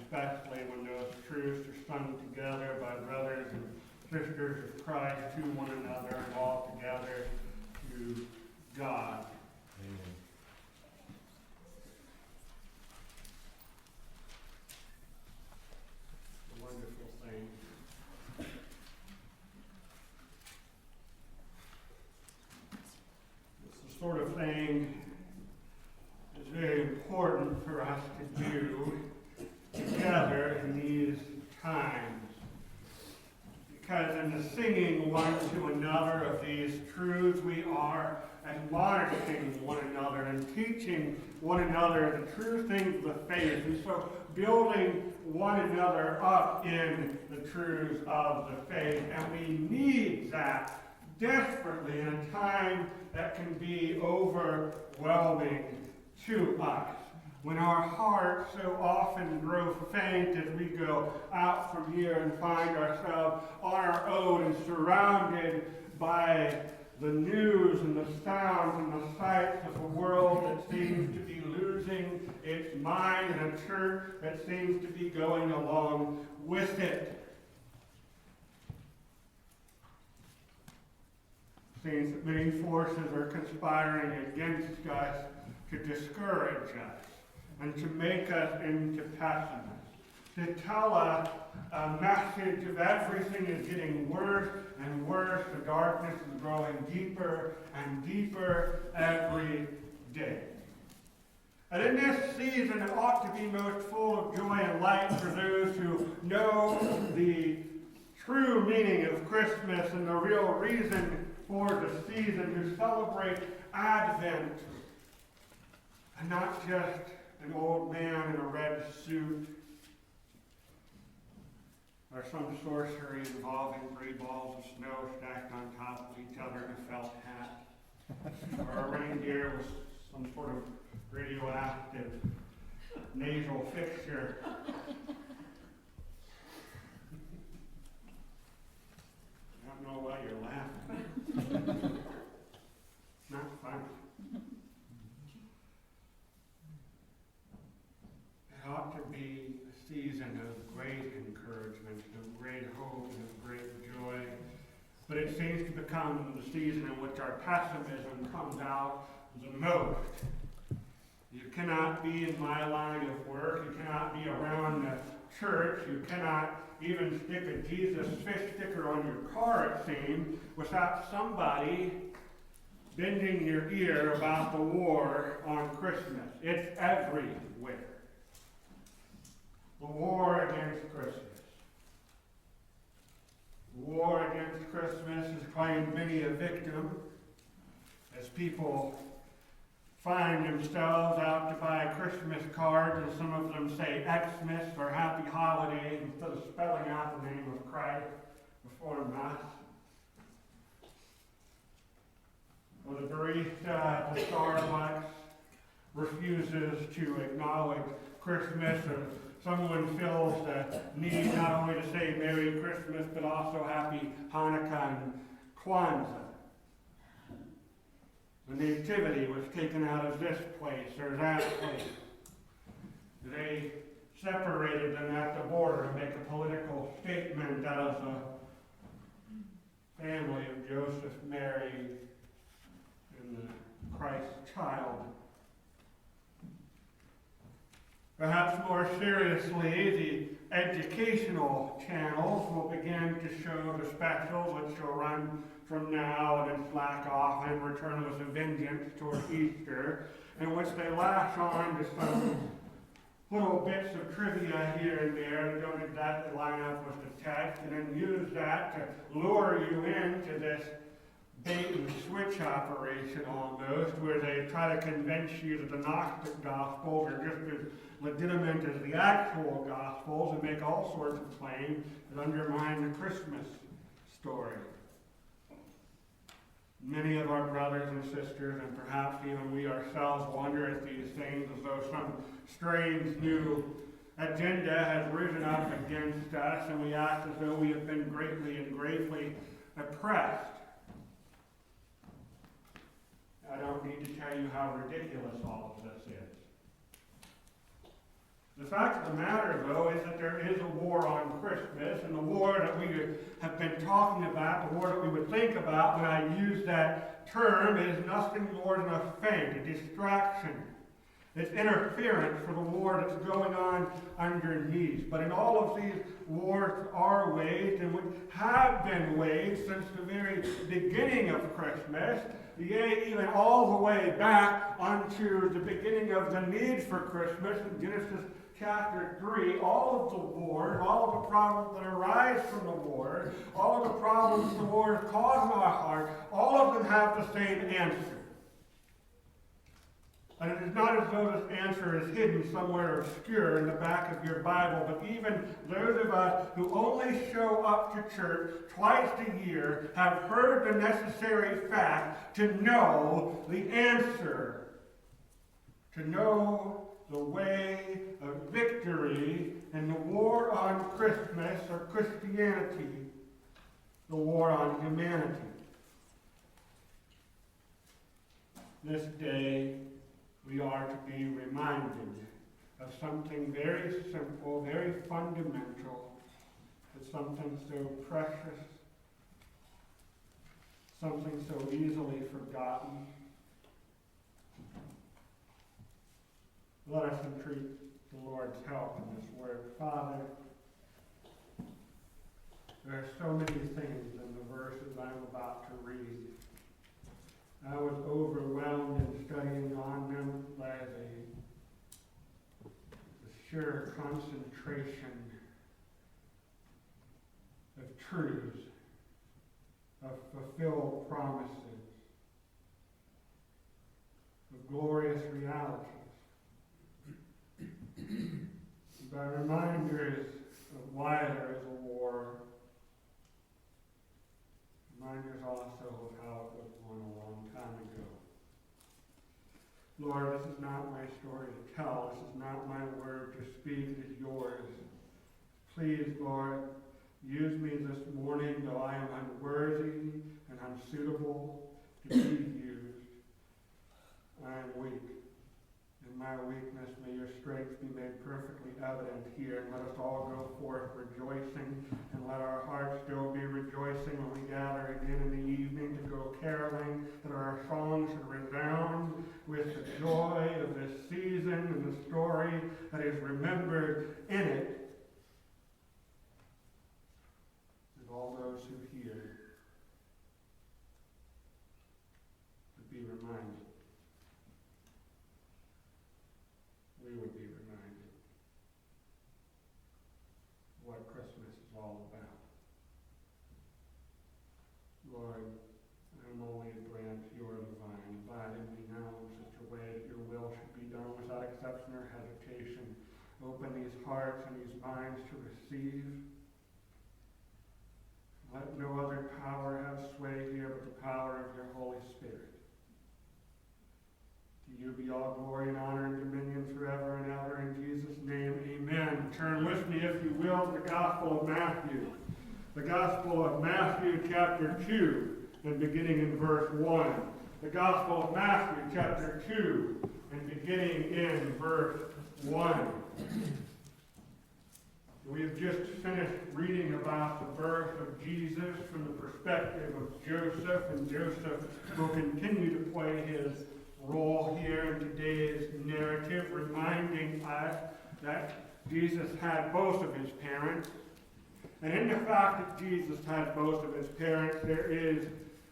especially when those truths are sung together by brothers and sisters of Christ to one another and all together to God. Amen. A wonderful thing. It's the sort of thing that's very important for us to do together in these times. Because in the singing one to another of these truths, we are admonishing one another and teaching one another the true things of the faith. And so building one another up in the truths of the faith. And we need that desperately in a time that can be overwhelming to us. When our hearts so often grow faint as we go out from here and find ourselves on our own and surrounded by the news and the sounds and the sights of a world that seems to be losing its mind and a church that seems to be going along with it. It seems that many forces are conspiring against us to discourage us and to make us into pessimists, to tell us a message of everything is getting worse and worse, the darkness is growing deeper and deeper every day. And in this season, it ought to be most full of joy and light for those who know the true meaning of Christmas and the real reason for the season, who celebrate Advent, and not just an old man in a red suit, or some sorcery involving 3 balls of snow stacked on top of each other in a felt hat, or a reindeer with some sort of radioactive nasal fixture. I don't know why you're laughing. Not funny. It ought to be a season of great encouragement, of great hope, and of great joy. But it seems to become the season in which our pessimism comes out the most. You cannot be in my line of work. You cannot be around the church. You cannot even stick a Jesus fish sticker on your car, it seems, without somebody bending your ear about the war on Christmas. It's everywhere. The war against Christmas. The war against Christmas has claimed many a victim as people find themselves out to buy Christmas cards, and some of them say Xmas or Happy Holidays instead of spelling out the name of Christ before Mass. Or the barista at the Starbucks refuses to acknowledge Christmas, or someone feels the need not only to say Merry Christmas, but also Happy Hanukkah and Kwanzaa. The nativity was taken out of this place or that place. They separated them at the border to make a political statement out of the family of Joseph, Mary, and the Christ child. Perhaps more seriously, the educational channels will begin to show the specials, which will run from now and then slack off and return with a vengeance toward Easter, in which they lash on to some little bits of trivia here and there that don't exactly line up with the text, and then use that to lure you into this bait and switch operation almost, where they try to convince you that the Gnostic Gospels are just as legitimate as the actual Gospels, and make all sorts of claims that undermine the Christmas story. Many of our brothers and sisters, and perhaps even we ourselves, wonder at these things as though some strange new agenda has risen up against us, and we act as though we have been greatly and gravely oppressed. I don't need to tell you how ridiculous all of this is. The fact of the matter, though, is that there is a war on Christmas, and the war that we have been talking about, the war that we would think about when I use that term, is nothing more than a feint, a distraction. It's interference for the war that's going on underneath. But in all of these wars are waged, and have been waged since the very beginning of Christmas, yea, even all the way back onto the beginning of the need for Christmas in Genesis chapter 3, all of the wars, all of the problems that arise from the war, all of the problems the wars cause in our heart, all of them have the same answer. And it is not as though this answer is hidden somewhere obscure in the back of your Bible, but even those of us who only show up to church twice a year have heard the necessary fact to know the answer, to know the way of victory in the war on Christmas or Christianity, the war on humanity. This day, we are to be reminded of something very simple, very fundamental, but something so precious, something so easily forgotten. Let us entreat the Lord's help in this word. Father, there are so many things in the verses I'm about to read. I was overwhelmed in studying on them by the sheer concentration of truths, of fulfilled promises, of glorious realities. By reminders of why there is a war, reminders also of how it was won a long time ago. Lord, this is not my story to tell. This is not my word to speak. It is yours. Please, Lord, use me this morning, though I am unworthy and unsuitable to be used. I am weak. In my weakness, may your strength be made perfectly evident here. And let us all go forth rejoicing, and let our hearts still be rejoicing when we gather again in the evening to go caroling, that our songs should resound with the joy of this season and the story that is remembered in it. And all those who hear would be reminded. We would be reminded what Christmas is all about. Lord, I'm only a branch, you are the vine. Abide in me now in such a way that your will should be done without exception or hesitation. Open these hearts and these minds to receive. Let no other power have sway here but the power of your Holy Spirit. To you be all glory and honor and dominion forever and ever. In Jesus' name, amen. Turn with me, if you will, to the Gospel of Matthew. The Gospel of Matthew, chapter 2, and beginning in verse 1. The Gospel of Matthew, chapter 2, and beginning in verse 1. We have just finished reading about the birth of Jesus from the perspective of Joseph, and Joseph will continue to play his role here in today's narrative, reminding us that Jesus had both of his parents. And in the fact that Jesus had both of his parents, there is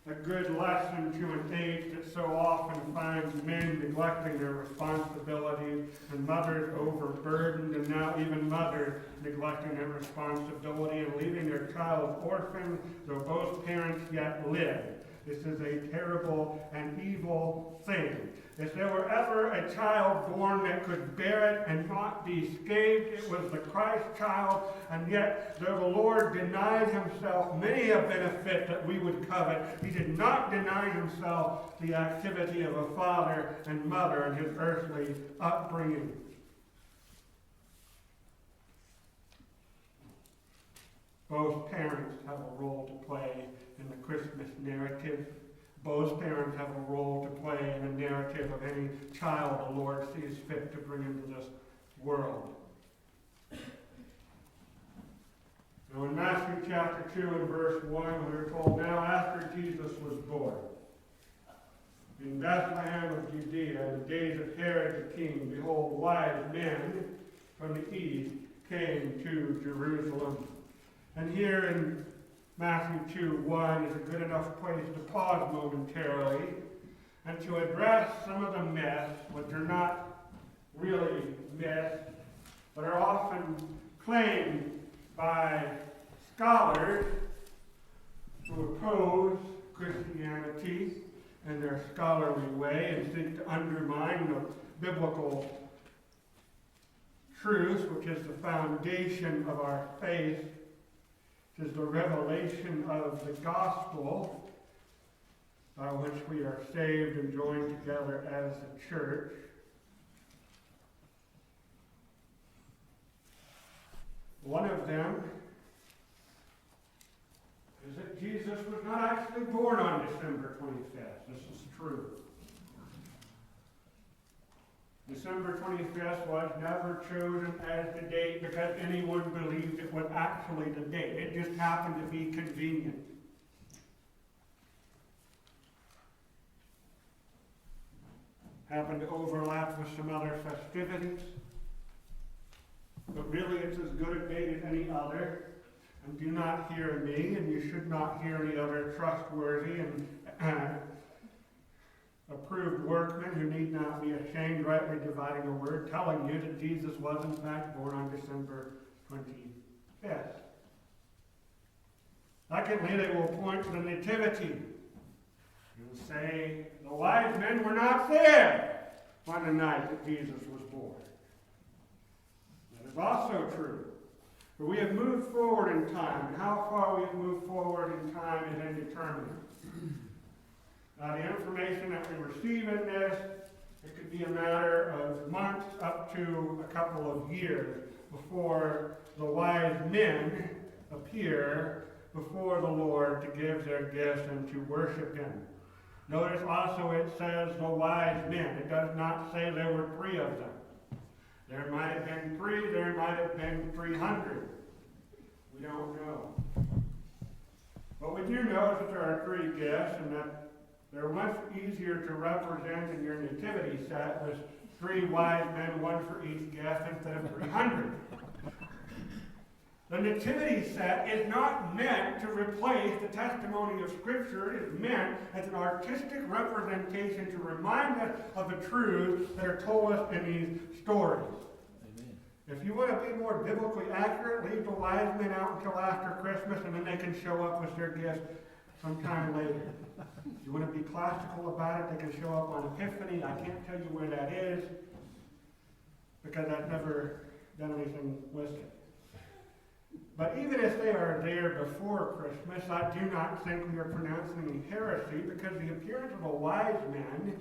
a good lesson to an age that so often finds men neglecting their responsibilities, and mothers overburdened, and now even mothers neglecting their responsibility and leaving their child orphaned, though both parents yet live. This is a terrible and evil thing. If there were ever a child born that could bear it and not be scathed, it was the Christ child. And yet, though the Lord denied himself many a benefit that we would covet, he did not deny himself the activity of a father and mother in his earthly upbringing. Both parents have a role to play in the Christmas narrative. Both parents have a role to play in the narrative of any child the Lord sees fit to bring into this world. Now in Matthew chapter 2 and verse 1, we are told, now after Jesus was born, in Bethlehem of Judea, in the days of Herod the king, behold, wise men from the east came to Jerusalem. And here in Matthew 2:1 is a good enough place to pause momentarily and to address some of the myths, which are not really myths, but are often claimed by scholars who oppose Christianity in their scholarly way and seek to undermine the biblical truth, which is the foundation of our faith, which is the revelation of the gospel by which we are saved and joined together as a church. One of them is that Jesus was not actually born on December 25th. This is true. December 25th was never chosen as the date because anyone believed it was actually the date. It just happened to be convenient. Happened to overlap with some other festivities. But really it's as good a date as any other. And do not hear me, and you should not hear any other trustworthy and approved workmen who need not be ashamed, rightly dividing a word, telling you that Jesus was in fact born on December 25th. Secondly, they will point to the nativity and say the wise men were not there on the night that Jesus was born. That is also true. For we have moved forward in time, and how far we have moved forward in time is indeterminate. The information that we receive in this, it could be a matter of months up to a couple of years before the wise men appear before the Lord to give their gifts and to worship Him. Notice also it says the wise men. It does not say there were 3 of them. There might have been 3, there might have been 300. We don't know. What we do know is that there are 3 gifts and that they're much easier to represent in your nativity set with 3 wise men, 1 for each gift, instead of 300. The nativity set is not meant to replace the testimony of Scripture. It is meant as an artistic representation to remind us of the truths that are told us in these stories. Amen. If you want to be more biblically accurate, leave the wise men out until after Christmas, and then they can show up with their gifts sometime later. If you want to be classical about it, they can show up on Epiphany. I can't tell you where that is because I've never done anything with it. But even if they are there before Christmas, I do not think we are pronouncing any heresy because the appearance of the wise men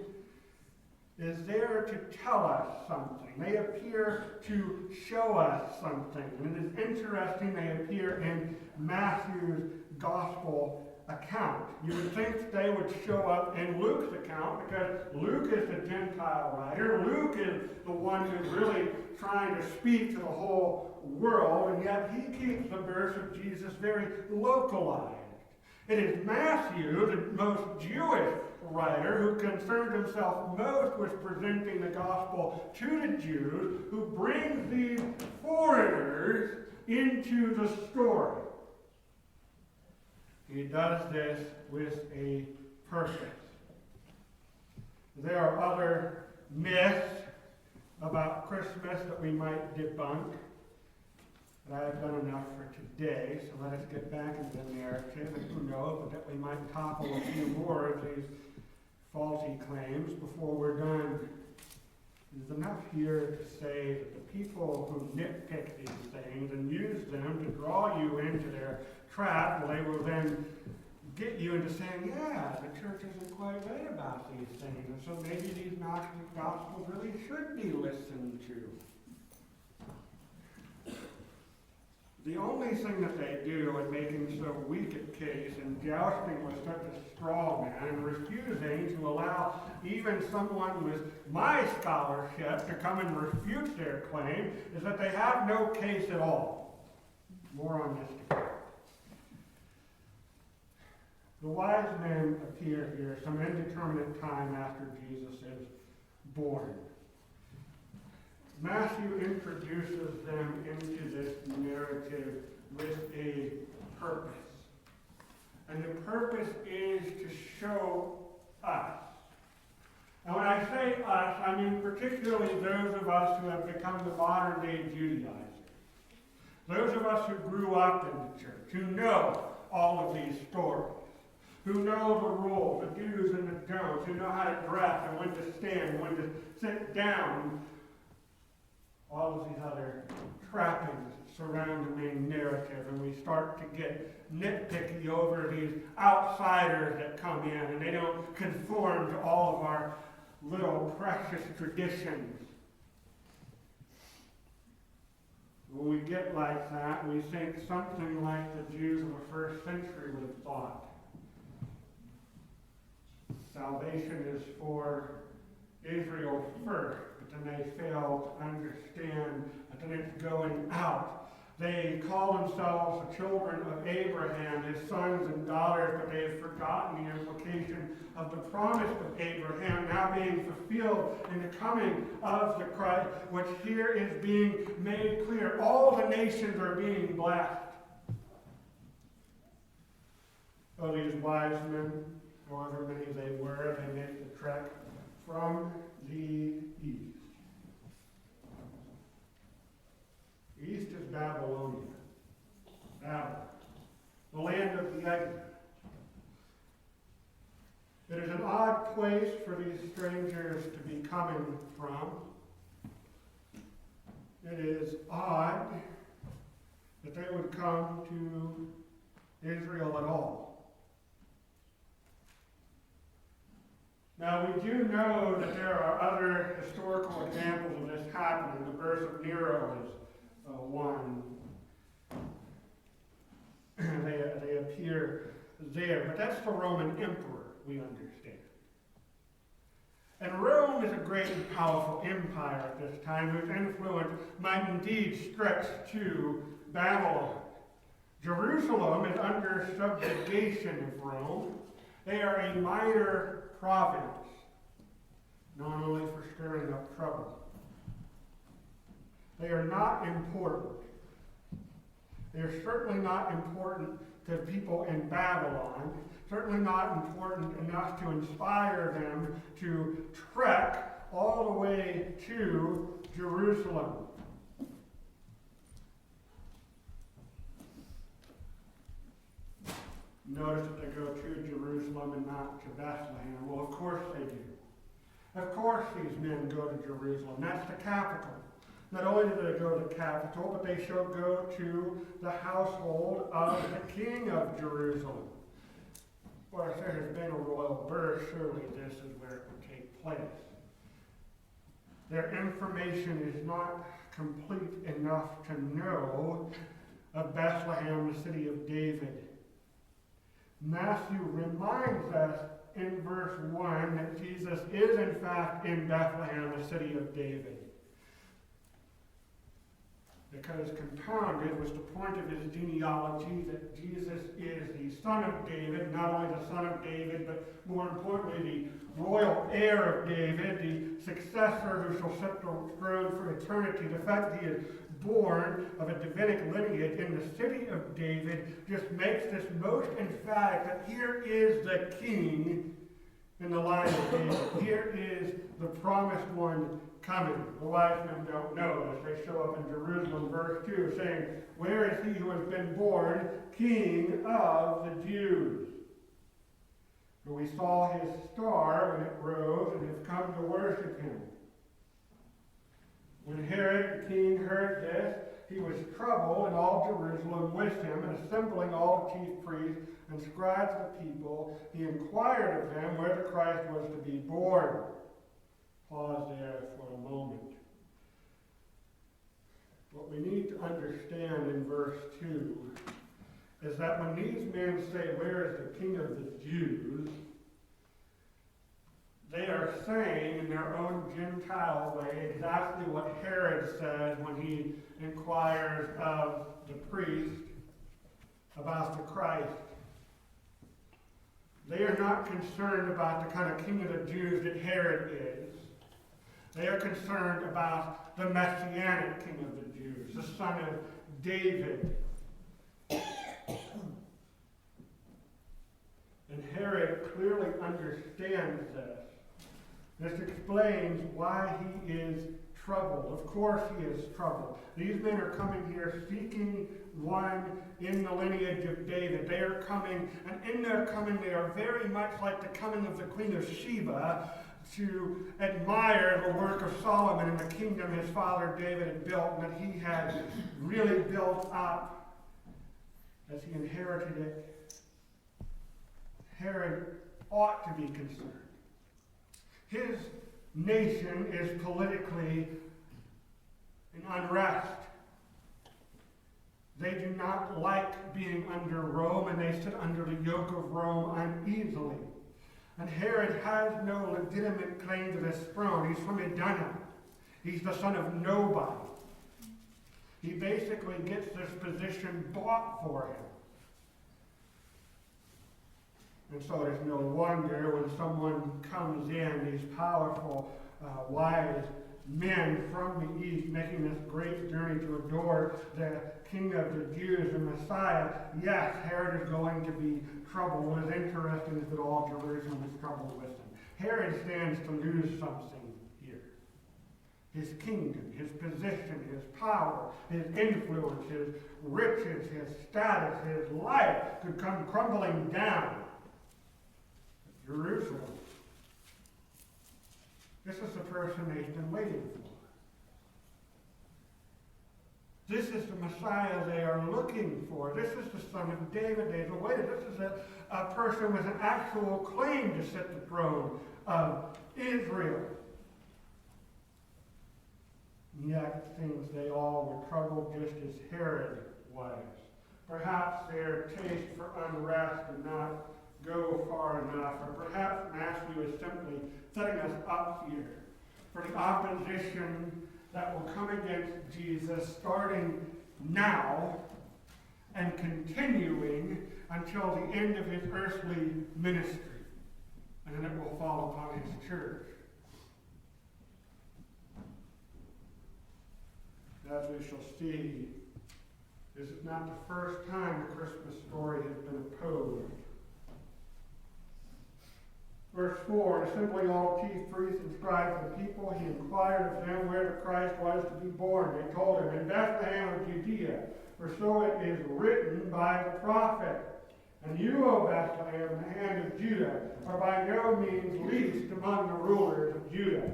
is there to tell us something. They appear to show us something. And it is interesting they appear in Matthew's gospel account. You would think they would show up in Luke's account because Luke is the Gentile writer. Luke is the one who's really trying to speak to the whole world, and yet he keeps the birth of Jesus very localized. It is Matthew, the most Jewish writer, who concerned himself most with presenting the gospel to the Jews, who brings these foreigners into the story. He does this with a purpose. There are other myths about Christmas that we might debunk, but I have done enough for today, so let us get back into the narrative, and who knows that we might topple a few more of these faulty claims before we're done. There's enough here to say that the people who nitpick these things and use them to draw you into their trap, well, they will then get you into saying, yeah, the church isn't quite right about these things, and so maybe these Gnostic Gospels really should be listened to. The only thing that they do in making so weak a case and jousting with such a straw man and refusing to allow even someone with my scholarship to come and refute their claim is that they have no case at all. More on this to come. The wise men appear here some indeterminate time after Jesus is born. Matthew introduces them into this narrative with a purpose. And the purpose is to show us. And when I say us, I mean particularly those of us who have become the modern-day Judaizers. Those of us who grew up in the church, who know all of these stories, who know the rules, the do's and the don'ts, who know how to dress and when to stand, when to sit down. All of these other trappings surround the main narrative, and we start to get nitpicky over these outsiders that come in, and they don't conform to all of our little precious traditions. When we get like that, we think something like the Jews of the first century would have thought. Salvation is for Israel first. And they fail to understand that it's going out. They call themselves the children of Abraham, his sons and daughters, but they have forgotten the implication of the promise of Abraham now being fulfilled in the coming of the Christ, which here is being made clear. All the nations are being blessed. So these wise men, however many they were, they make the trek from the east. East is Babylonia, Babylon, the land of the exile. It is an odd place for these strangers to be coming from. It is odd that they would come to Israel at all. Now, we do know that there are other historical examples of this happening. The birth of Nero is one. They appear there, but that's the Roman emperor, we understand. And Rome is a great and powerful empire at this time whose influence might indeed stretch to Babylon. Jerusalem is under subjugation of Rome. They are a minor province, known only for stirring up trouble. They are not important. They are certainly not important to people in Babylon, certainly not important enough to inspire them to trek all the way to Jerusalem. Notice that they go to Jerusalem and not to Bethlehem. Well, of course they do. Of course these men go to Jerusalem. That's the capital. Not only do they go to the capital, but they shall go to the household of the king of Jerusalem. Well, if there has been a royal birth, surely this is where it would take place. Their information is not complete enough to know of Bethlehem, the city of David. Matthew reminds us in verse 1 that Jesus is in fact in Bethlehem, the city of David. Because compounded was the point of his genealogy that Jesus is the son of David, not only the son of David, but more importantly, the royal heir of David, the successor who shall sit the throne for eternity. The fact that he is born of a Davidic lineage in the city of David just makes this most emphatic that here is the king in the line of David. Here is the promised one coming. The wise men don't know this. They show up in Jerusalem, verse 2, saying, "Where is he who has been born King of the Jews? For we saw his star when it rose and have come to worship him." When Herod the king heard this, he was troubled, and all Jerusalem with him, and assembling all the chief priests and scribes of the people, he inquired of them where the Christ was to be born. Pause there for a moment. What we need to understand in verse verse 2 is that when these men say, "Where is the King of the Jews?" they are saying in their own Gentile way exactly what Herod said when he inquires of the priest about the Christ. They are not concerned about the kind of king of the Jews that Herod is. They are concerned about the Messianic king of the Jews, the son of David. And Herod clearly understands this. This explains why he is troubled. Of course he is troubled. These men are coming here seeking one in the lineage of David. They are coming, and in their coming they are very much like the coming of the Queen of Sheba to admire the work of Solomon and the kingdom his father David had built, and that he had really built up as he inherited it. Herod ought to be concerned. His nation is politically in unrest. They do not like being under Rome, and they sit under the yoke of Rome uneasily. And Herod has no legitimate claim to this throne. He's from Edom. He's the son of nobody. He basically gets this position bought for him. And so it's no wonder when someone comes in, these powerful, wise men from the east, making this great journey to adore the King of the Jews, the Messiah. Yes, Herod is going to be troubled. What is interesting is that all Jerusalem is troubled with him. Herod stands to lose something here. His kingdom, his position, his power, his influence, his riches, his status, his life could come crumbling down. Jerusalem. This is the person they've been waiting for. This is the Messiah they are looking for. This is the son of David they've awaited. This is a person with an actual claim to sit the throne of Israel. And yet it seems they all were troubled just as Herod was. Perhaps their taste for unrest did not go far enough, or perhaps Matthew is simply setting us up here for the opposition that will come against Jesus starting now and continuing until the end of his earthly ministry. And then it will fall upon his church. As we shall see, this is not the first time the Christmas story has been opposed. Verse 4, assembling all chief priests and scribes of the people, he inquired of them where the Christ was to be born. They told him, in Bethlehem of Judea, for so it is written by the prophet. And you, O Bethlehem, the hand of Judah, are by no means least among the rulers of Judah.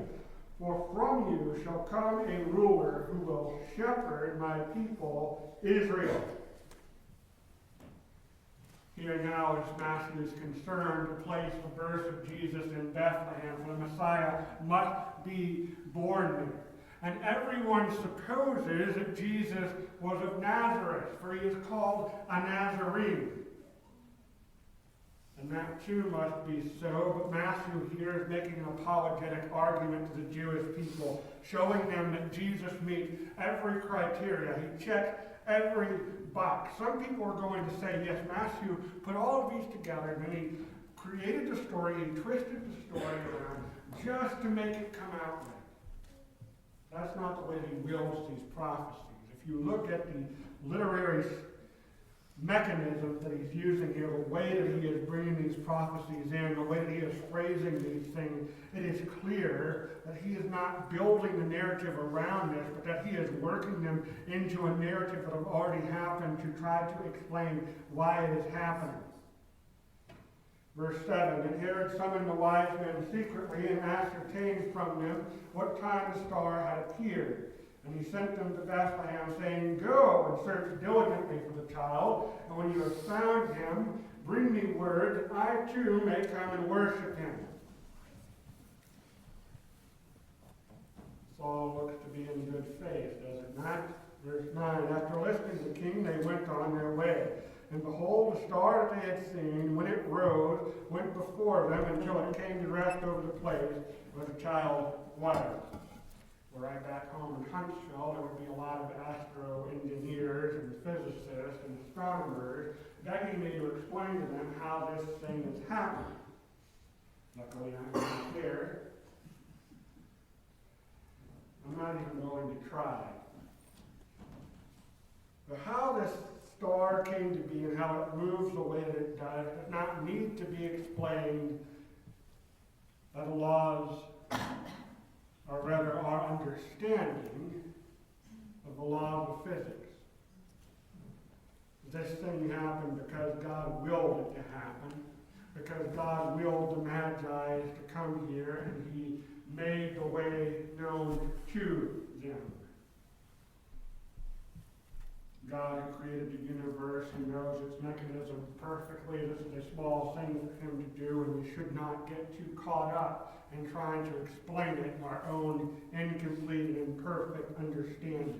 For from you shall come a ruler who will shepherd my people Israel. Here now is Matthew's concern to place the birth of Jesus in Bethlehem, for the Messiah must be born there. And everyone supposes that Jesus was of Nazareth, for he is called a Nazarene. And that too must be so, but Matthew here is making an apologetic argument to the Jewish people, showing them that Jesus meets every criteria. He checks every box. Some people are going to say, yes, Matthew put all of these together, and then he created the story, he twisted the story around just to make it come out right. That's not the way he wields these prophecies. If you look at the literary mechanisms that he's using here, the way that he is bringing these prophecies in, the way that he is phrasing these things, it is clear that he is not building the narrative around this, but that he is working them into a narrative that have already happened to try to explain why it is happening. Verse 7, and Herod summoned the wise men secretly and ascertained from them what time the star had appeared. And he sent them to Bethlehem, saying, go and search diligently for the child, and when you have found him, bring me word that I too may come and worship him. This all looks to be in good faith, does it not? Verse 9, after listening to the king, they went on their way. And behold, the star that they had seen, when it rose, went before them until it came to rest over the place where the child was. Were I back home in Huntsville, there would be a lot of astro engineers and physicists and astronomers begging me to explain to them how this thing has happened. Luckily, I'm not here. I'm not even going to try. But how this star came to be and how it moves the way that it does not need to be explained by the laws, or rather our understanding of the laws of physics. This thing happened because God willed it to happen, because God willed the magi to come here, and he made the way known to them. God who created the universe, who knows its mechanism perfectly. This is a small thing for him to do, and we should not get too caught up in trying to explain it in our own incomplete and imperfect understanding.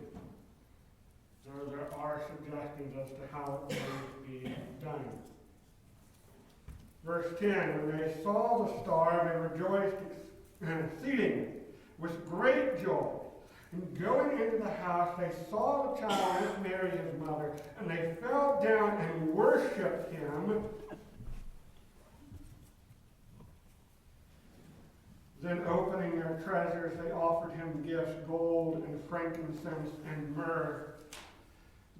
So there are suggestions as to how it may be done. Verse 10, when they saw the star, they rejoiced exceedingly with great joy. And going into the house, they saw the child with Mary, his mother, and they fell down and worshipped him. Then opening their treasures, they offered him gifts, gold and frankincense and myrrh.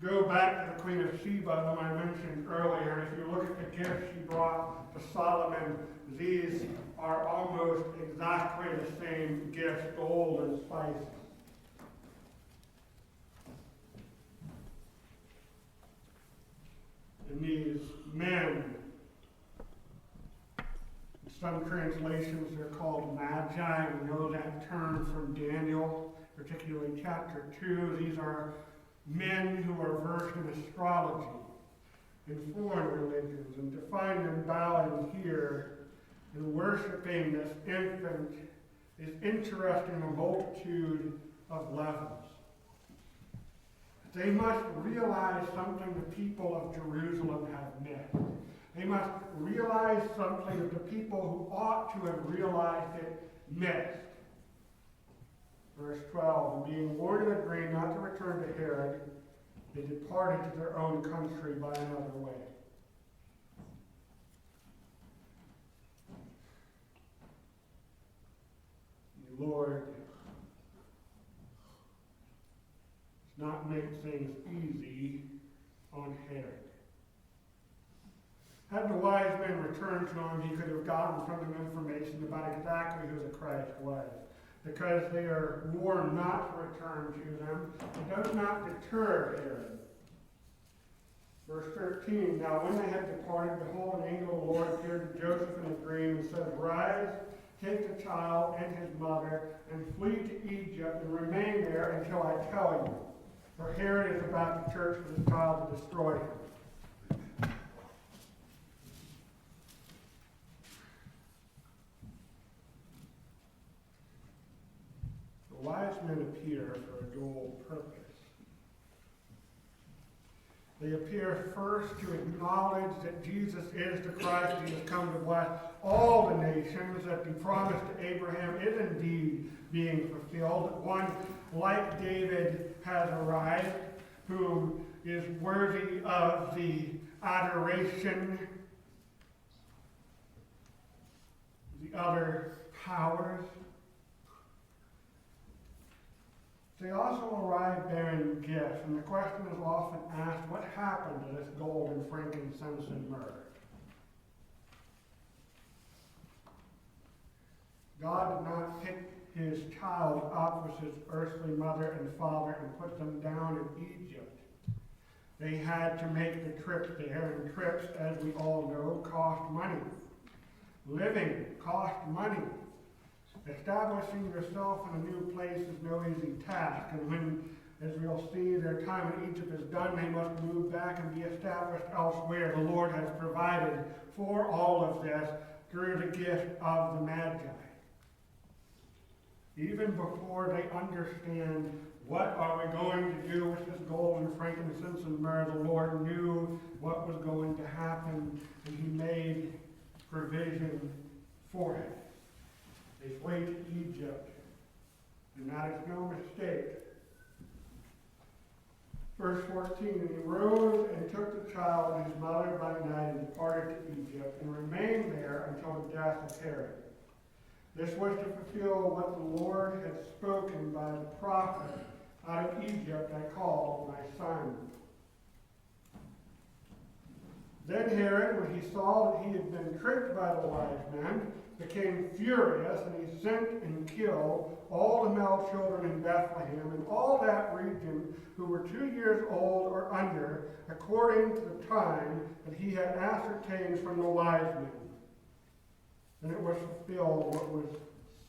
Go back to the Queen of Sheba, whom I mentioned earlier. If you look at the gifts she brought to Solomon, these are almost exactly the same gifts, gold and spices. And these men, in some translations they're called magi. We know that term from Daniel, particularly chapter 2. These are men who are versed in astrology, in foreign religions, and to find them bowing here and worshiping this infant is interesting on a multitude of levels. They must realize something the people of Jerusalem have missed. They must realize something that the people who ought to have realized it missed. Verse 12, and being warned in a dream not to return to Herod, they departed to their own country by another way. The Lord does not make things easy on Herod. Had the wise men returned to him, he could have gotten from them information about exactly who the Christ was. Because they are warned not to return to them, it does not deter Herod. Verse 13, now when they had departed, behold, an angel of the Lord appeared to Joseph in a dream and said, rise, take the child and his mother, and flee to Egypt, and remain there until I tell you. For Herod is about to search for this child to destroy him. The wise men appear for a dual purpose. They appear first to acknowledge that Jesus is the Christ, he has come to bless all the nations, that the promise to Abraham is indeed being fulfilled, that one like David has arrived, who is worthy of the adoration, the other powers. They also arrive bearing gifts, and the question is often asked, what happened to this gold and frankincense and myrrh? God did not pick his child up with his earthly mother and father and put them down in Egypt. They had to make the trip there, and trips, as we all know, cost money. Living cost money. Establishing yourself in a new place is no easy task, and when, as we'll see, their time in Egypt is done, they must move back and be established elsewhere. The Lord has provided for all of this through the gift of the Magi. Even before they understand What are we going to do with this gold and frankincense and myrrh? The Lord knew what was going to happen, and he made provision for it. They fled to Egypt, and that is no mistake. Verse 14, and he rose and took the child and his mother by night and departed to Egypt, and remained there until the death of Herod. This was to fulfill what the Lord had spoken by the prophet, out of Egypt I called my son. Then Herod, when he saw that he had been tricked by the wise men, became furious, and he sent and killed all the male children in Bethlehem and all that region who were 2 years old or under, according to the time that he had ascertained from the wise men. And it was fulfilled what was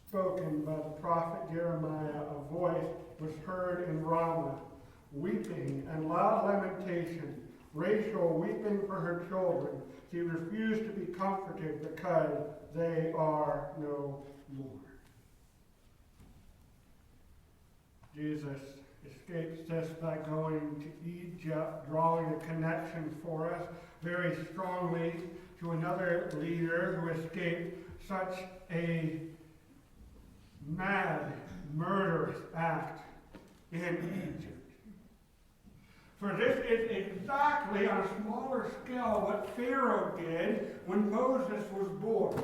spoken by the prophet Jeremiah. A voice was heard in Ramah, weeping and loud lamentation, Rachel weeping for her children. She refused to be comforted because they are no more. Jesus escapes this by going to Egypt, drawing a connection for us very strongly to another leader who escaped such a mad, murderous act in Egypt. For this is exactly on a smaller scale what Pharaoh did when Moses was born.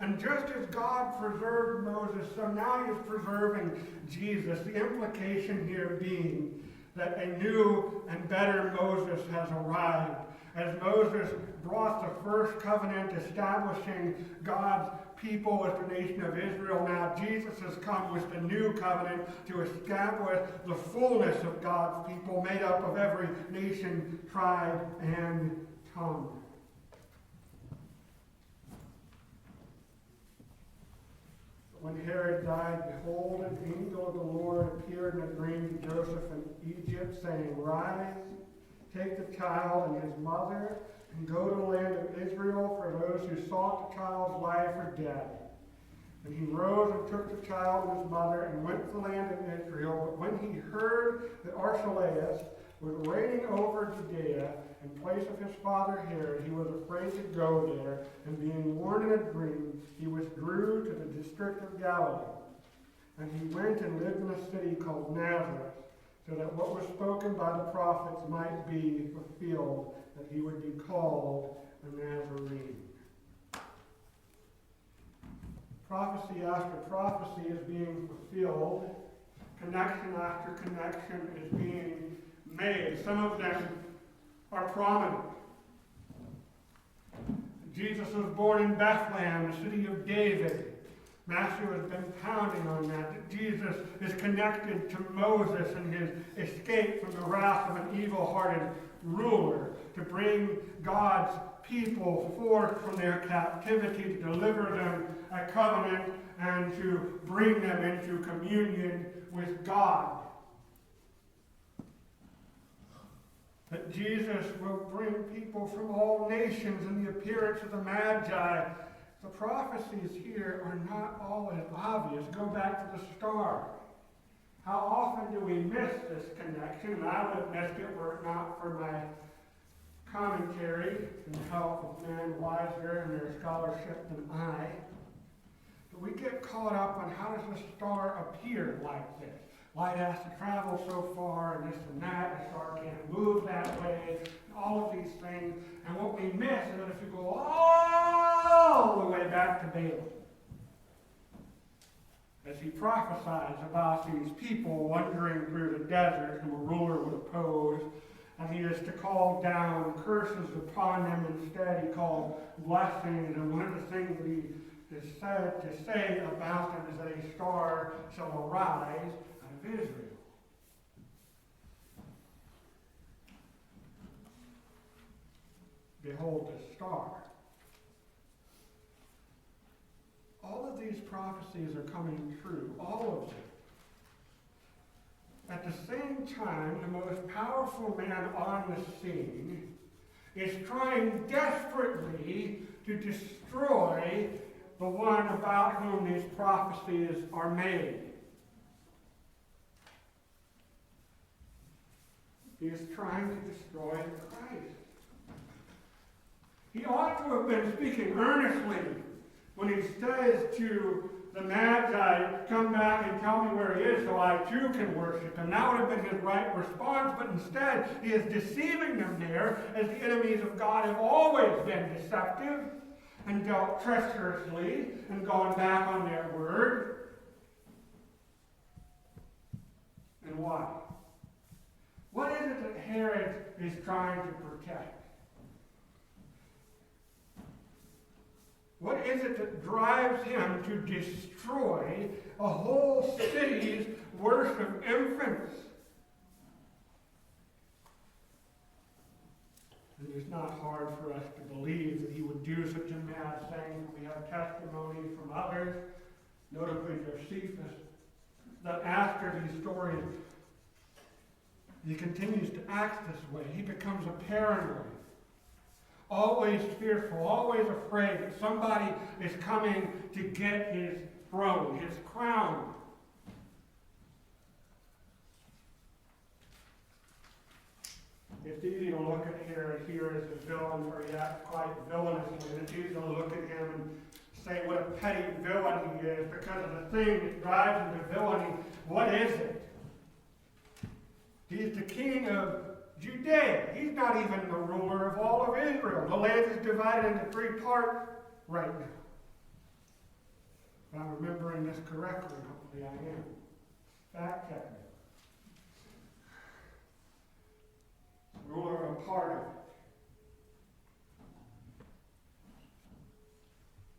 And just as God preserved Moses, so now he is preserving Jesus. The implication here being that a new and better Moses has arrived. As Moses brought the first covenant establishing God's people as the nation of Israel, now Jesus has come with the new covenant to establish the fullness of God's people, made up of every nation, tribe, and tongue. When Herod died, behold, an angel of the Lord appeared in a dream to Joseph in Egypt, saying, Rise, take the child and his mother, and go to the land of Israel, for those who sought the child's life are dead. And he rose and took the child and his mother and went to the land of Israel. But when he heard that Archelaus was reigning over Judea in place of his father Herod, he was afraid to go there, and being warned in a dream, he withdrew to the district of Galilee. And he went and lived in a city called Nazareth, so that what was spoken by the prophets might be fulfilled, that he would be called a Nazarene. Prophecy after prophecy is being fulfilled. Connection after connection is being made. Some of them are prominent. Jesus was born in Bethlehem, the city of David. Matthew has been pounding on that Jesus is connected to Moses and his escape from the wrath of an evil-hearted ruler to bring God's people forth from their captivity, to deliver them a covenant and to bring them into communion with God. That Jesus will bring people from all nations in the appearance of the magi. The prophecies here are not all as obvious. Go back to the star. How often do we miss this connection? And I would have missed it were it not for my commentary and the help of men wiser in their scholarship than I. But we get caught up on how does the star appear like this? Light has to travel so far, and this and that. The star can't move that way. And all of these things. And what we miss is that if you go all the way back to Balaam, as he prophesies about these people wandering through the desert whom a ruler would oppose, and he is to call down curses upon them. Instead, he calls blessings. And one of the things that he is said to say about them is that a star shall arise of Israel. Behold the star. All of these prophecies are coming true, all of them. At the same time, the most powerful man on the scene is trying desperately to destroy the one about whom these prophecies are made. He is trying to destroy Christ. He ought to have been speaking earnestly when he says to the magi, come back and tell me where he is so I too can worship him. That would have been his right response, but instead he is deceiving them there, as the enemies of God have always been deceptive and dealt treacherously and gone back on their word. And why? What is it that Herod is trying to protect? What is it that drives him to destroy a whole city's worship of infants? It is not hard for us to believe that he would do such a mad thing. We have testimony from others, notably Josephus, that after these stories, he continues to act this way. He becomes a paranoid. Always fearful, always afraid that somebody is coming to get his throne, his crown. It's easy to look at Herod here as a villain, or yet quite villainously. It's easy to look at him and say what a petty villain he is because of the thing that drives him to villainy. What is it? He's the king of Judea. He's not even the ruler of all of Israel. The land is divided into 3 parts right now. If I'm remembering this correctly, hopefully I am. Fact check me. Ruler of a part of it.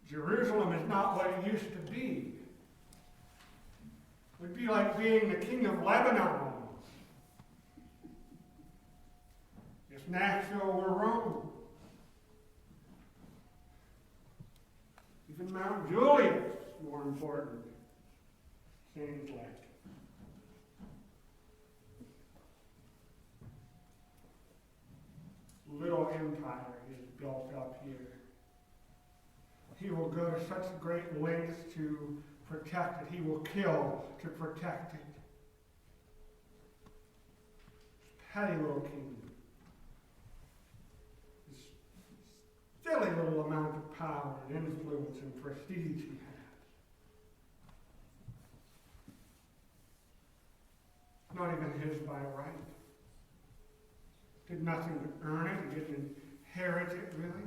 Jerusalem is not what it used to be. It would be like being the king of Lebanon almost. If Nashville were Rome. Even Mount Juliet is more important, seems like. Little empire is built up here. He will go to such great lengths to protect it. He will kill to protect it. Petty little kingdom. This silly little amount of power and influence and prestige he has. Not even his by right. Did nothing to earn it. He didn't inherit it, really.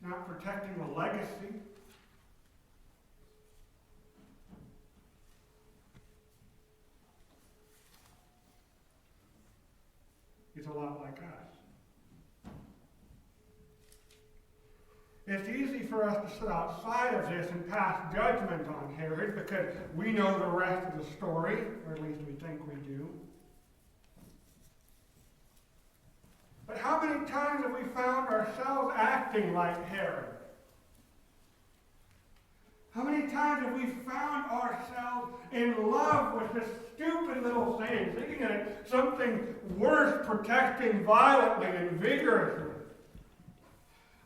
He's not protecting the legacy. He's a lot like us. It's easy for us to sit outside of this and pass judgment on Herod because we know the rest of the story, or at least we think we do. But how many times have we found ourselves acting like Herod? How many times have we found ourselves in love with this stupid little thing, thinking it something worth protecting violently and vigorously?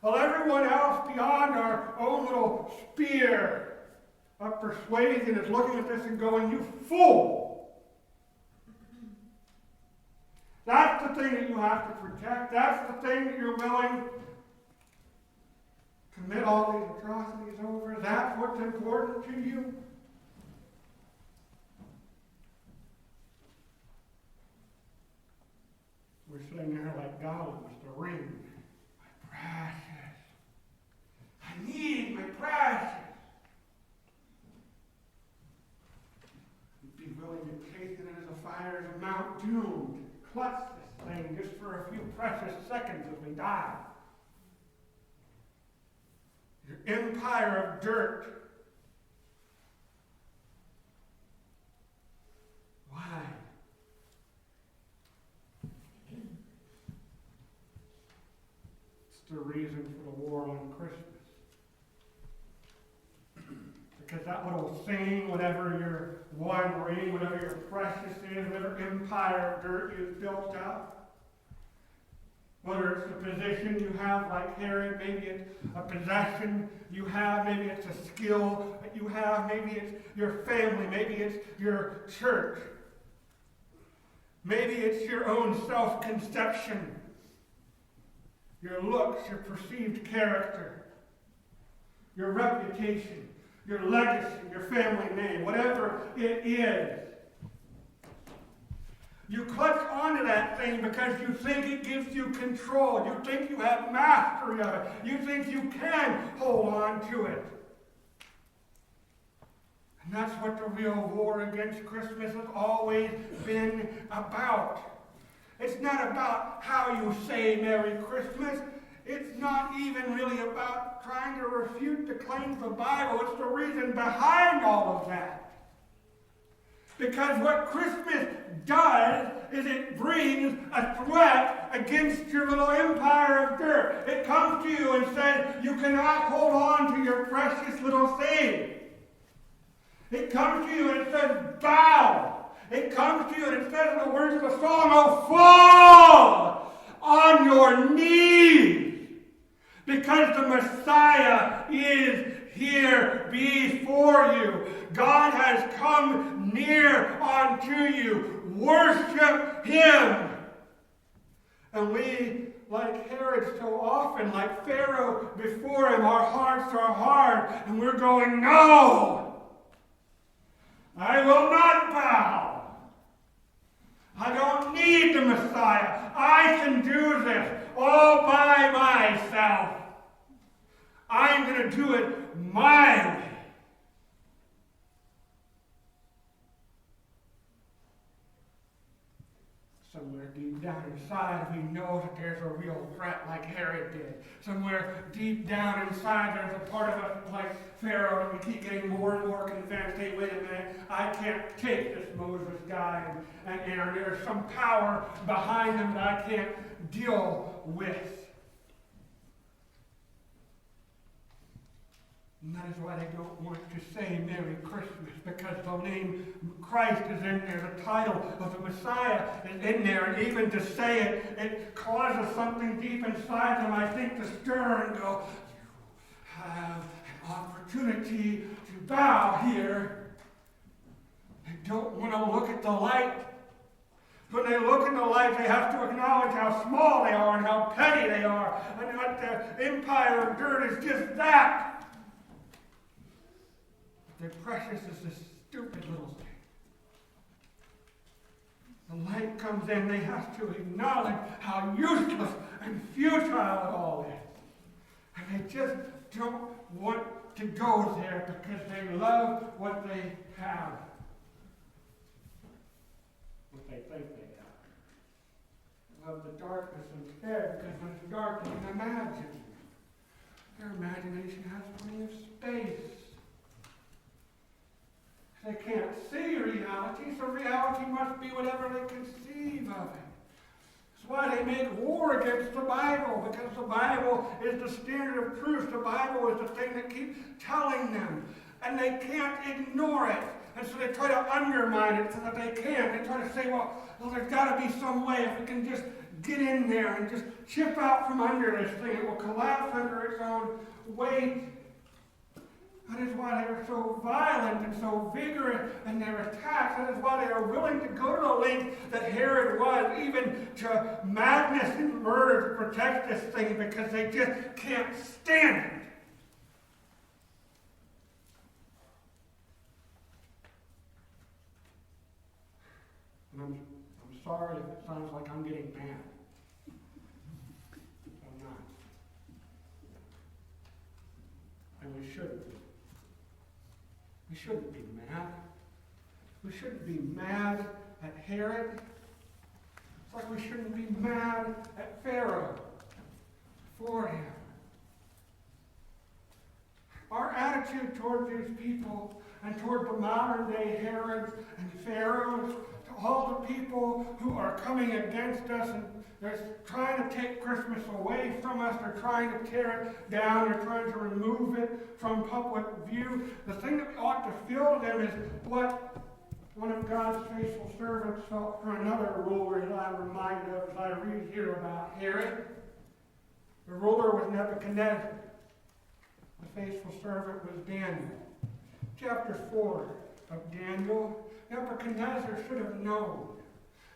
While everyone else beyond our own little sphere of persuasion is looking at this and going, you fool! That's the thing that you have to protect. That's the thing that you're willing to commit all these atrocities over. That's what's important to you. We're sitting there like Gollum with the ring. My precious. I need my precious. You'd be willing to take it into the fires of Mount Doom. Clutch this thing just for a few precious seconds as we die. Your empire of dirt. Why? It's the reason for the war on Christmas. Because that little thing, whatever your one ring, whatever your precious is, whatever empire of dirt you've built up, Whether it's a position you have like Herod, maybe it's a possession you have, maybe it's a skill that you have, maybe it's your family, maybe it's your church. Maybe it's your own self-conception, your looks, your perceived character, your reputation, your legacy, your family name, whatever it is. You clutch onto that thing because you think it gives you control. You think you have mastery of it. You think you can hold on to it. And that's what the real war against Christmas has always been about. It's not about how you say Merry Christmas. It's not even really about trying to refute the claims of the Bible. It's the reason behind all of that. Because what Christmas does is it brings a threat against your little empire of dirt. It comes to you and says, you cannot hold on to your precious little thing. It comes to you and it says, bow. It comes to you and it says in the words of the song, oh, fall on your knees. Because the Messiah is here before you. God has come near unto you. Worship Him. And we, like Herod so often, like Pharaoh before him, our hearts are hard, and we're going, no! I will not bow. I don't need the Messiah. I can do this all by myself. I'm going to do it my way. Somewhere deep down inside, we know that there's a real threat like Herod did. Somewhere deep down inside, there's a part of us like Pharaoh, and we keep getting more and more convinced, hey, wait a minute, I can't take this Moses guy, and there's some power behind him that I can't deal with. And that is why they don't want to say Merry Christmas, because the name Christ is in there, the title of the Messiah is in there, and even to say it, it causes something deep inside them, I think, to stir and go, you have an opportunity to bow here. They don't want to look at the light. When they look in the light, they have to acknowledge how small they are and how petty they are, and that the empire of dirt is just that. Their precious is this stupid little thing. The light comes in, they have to acknowledge how useless and futile it all is. And they just don't want to go there because they love what they have. What they think they have. They love the darkness instead, because when it's dark, they can imagine. Their imagination has plenty of space. They can't see reality, so reality must be whatever they conceive of it. That's why they make war against the Bible, because the Bible is the standard of truth. The Bible is the thing that keeps telling them, and they can't ignore it. And so they try to undermine it so that they can. They try to say, well there's got to be some way. If we can just get in there and just chip out from under this thing, it will collapse under its own weight. That is why they are so violent and so vigorous in their attacks. That is why they are willing to go to the length that Herod was, even to madness and murder to protect this thing, because they just can't stand it. And I'm sorry if it sounds like I'm getting mad. I'm not. And we shouldn't be. We shouldn't be mad. We shouldn't be mad at Herod. It's like we shouldn't be mad at Pharaoh for him. Our attitude toward these people and toward the modern day Herods and Pharaohs, to all the people who are coming against us and they're trying to take Christmas away from us, they're trying to tear it down, they're trying to remove it from public view. The thing that we ought to feel to them is what One of God's faithful servants felt for another ruler that I'm reminded of as I read here about Herod. The ruler was Nebuchadnezzar. The faithful servant was Daniel. Chapter 4 of Daniel, Nebuchadnezzar should have known.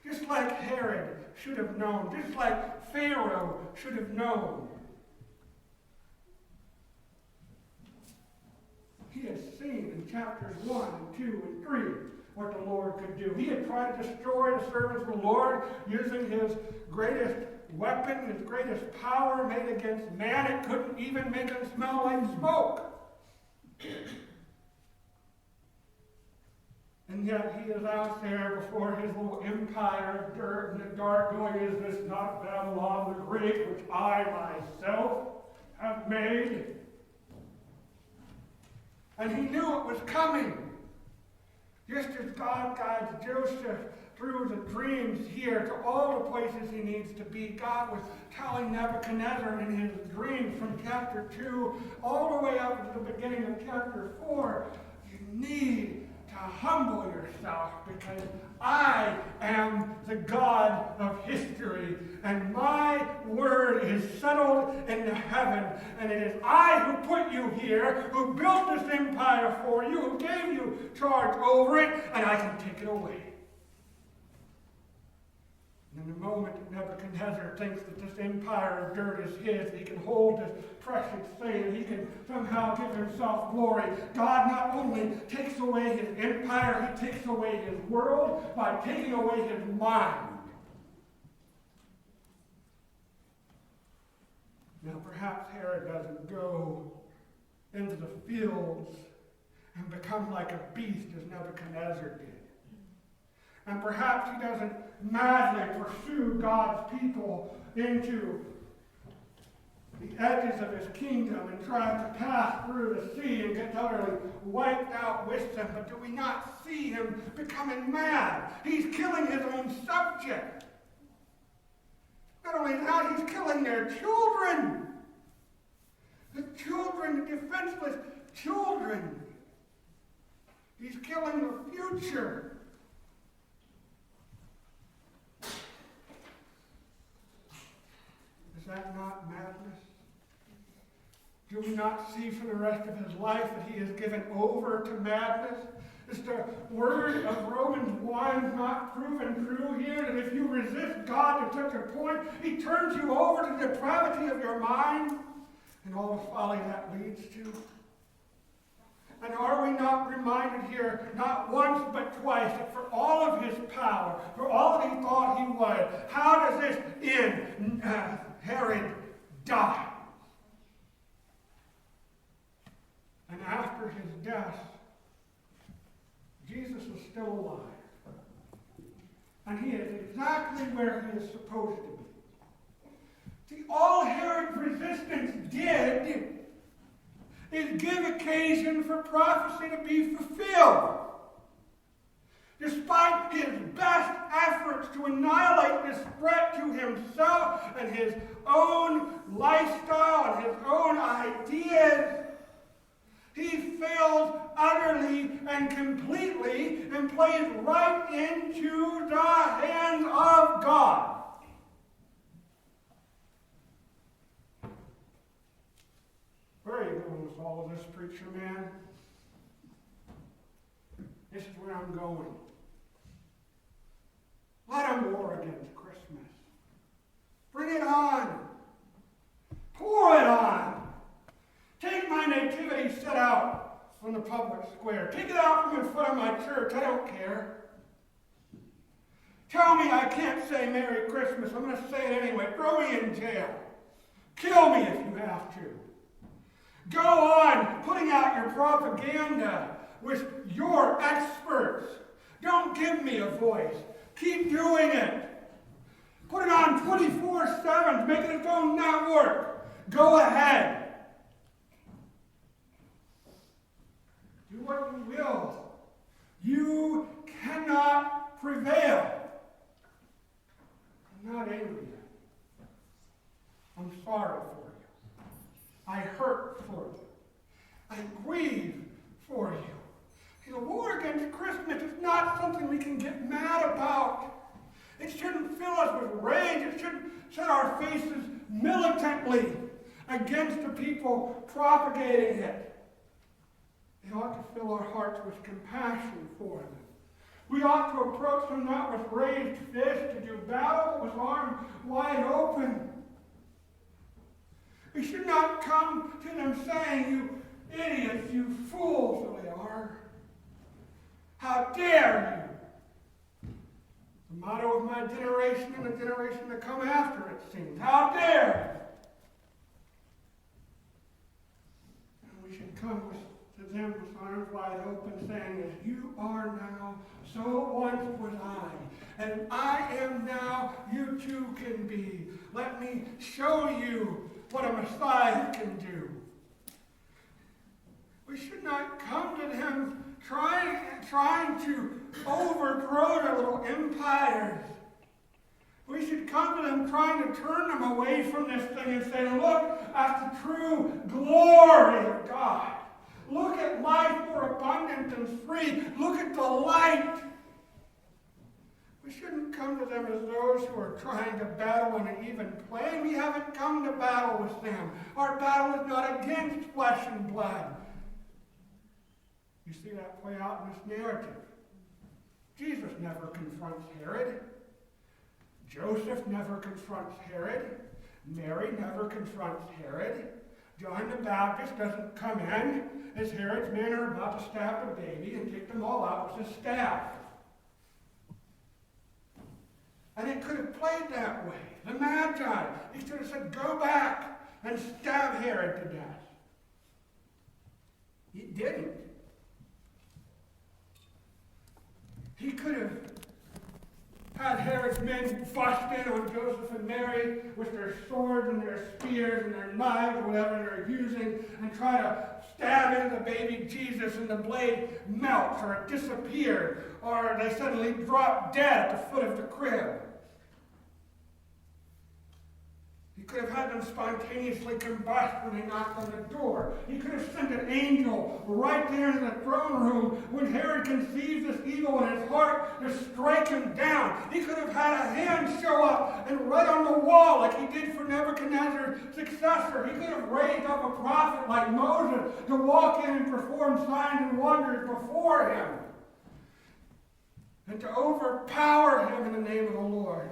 Just like Herod should have known. Just like Pharaoh should have known. He had seen in chapters 1 and 2 and 3 what the Lord could do. He had tried to destroy the servants of the Lord using his greatest weapon, his greatest power made against man. It couldn't even make them smell like smoke. And yet he is out there before his little empire of dirt in the dark going, is this not Babylon the Great, which I myself have made? And he knew it was coming. Just as God guides Joseph through the dreams here to all the places he needs to be, God was telling Nebuchadnezzar in his dreams from chapter 2 all the way up to the beginning of chapter 4, you need to humble yourself because I am the God of history and my word is settled in the heaven, and it is I who put you here, who built this empire for you, who gave you charge over it, and I can take it away. And in the moment that Nebuchadnezzar thinks that this empire of dirt is his, he can hold this precious thing, he can somehow give himself glory, God not only takes away his empire, he takes away his world by taking away his mind. Now perhaps Herod doesn't go into the fields and become like a beast as Nebuchadnezzar did. And perhaps he doesn't madly pursue God's people into the edges of his kingdom and try to pass through the sea and get utterly wiped out with them. But do we not see him becoming mad? He's killing his own subject. Not only that, he's killing their children. The children, the defenseless children. He's killing the future. Is that not madness? Do we not see for the rest of his life that he is given over to madness? Is the word of Romans 1 not proven true here, that if you resist God to such a point, he turns you over to the depravity of your mind and all the folly that leads to? And are we not reminded here, not once but twice, that for all of his power, for all that he thought he was, how does this end? Herod died. And after his death, Jesus is still alive. And he is exactly where he is supposed to be. See, all Herod's resistance did is give occasion for prophecy to be fulfilled. Despite his best efforts to annihilate this threat to himself and his own lifestyle and his own ideas, he fails utterly and completely and plays right into the hands of God. Where are you going with all of this, preacher man? This is where I'm going. Let him war against Christmas. Bring it on. Pour it on. Take my nativity set out on the public square. Take it out from in front of my church. I don't care. Tell me I can't say Merry Christmas. I'm going to say it anyway. Throw me in jail. Kill me if you have to. Go on putting out your propaganda with your experts. Don't give me a voice. Keep doing it. Put it on 24/7. Make it its own network. Go ahead. Do what you will. You cannot prevail. I'm not angry yet. I'm sorry for you. I hurt for you. I grieve for you. The war against Christmas is not something we can get mad about. It shouldn't fill us with rage. It shouldn't set our faces militantly against the people propagating it. It ought to fill our hearts with compassion for them. We ought to approach them not with raised fists to do battle, but with arms wide open. We should not come to them saying, "You idiots, you fools," so they are. "How dare you?" The motto of my generation and the generation to come after, it seems. How dare you? And we should come to them with arms wide open, saying, "As you are now, so once was I. And I am now, you too can be. Let me show you what a Messiah can do." We should not come to them trying to overthrow their little empires. We should come to them trying to turn them away from this thing and say, "Look at the true glory of God. Look at life more abundant and free. Look at the light." We shouldn't come to them as those who are trying to battle on an even plane. We haven't come to battle with them. Our battle is not against flesh and blood. You see that play out in this narrative. Jesus never confronts Herod. Joseph never confronts Herod. Mary never confronts Herod. John the Baptist doesn't come in as Herod's men are about to stab the baby and take them all out with a staff. And it could have played that way. The Magi, he should have said, "Go back and stab Herod to death." He didn't. He could have had Herod's men bust in on Joseph and Mary with their swords and their spears and their knives or whatever they're using and try to stab into the baby Jesus, and the blade melts or it disappears, or they suddenly drop dead at the foot of the crib. He could have had them spontaneously combust when they knocked on the door. He could have sent an angel right there in the throne room when Herod conceives this evil in his heart to strike him down. He could have had a hand show up and write on the wall like he did for Nebuchadnezzar's successor. He could have raised up a prophet like Moses to walk in and perform signs and wonders before him and to overpower him in the name of the Lord.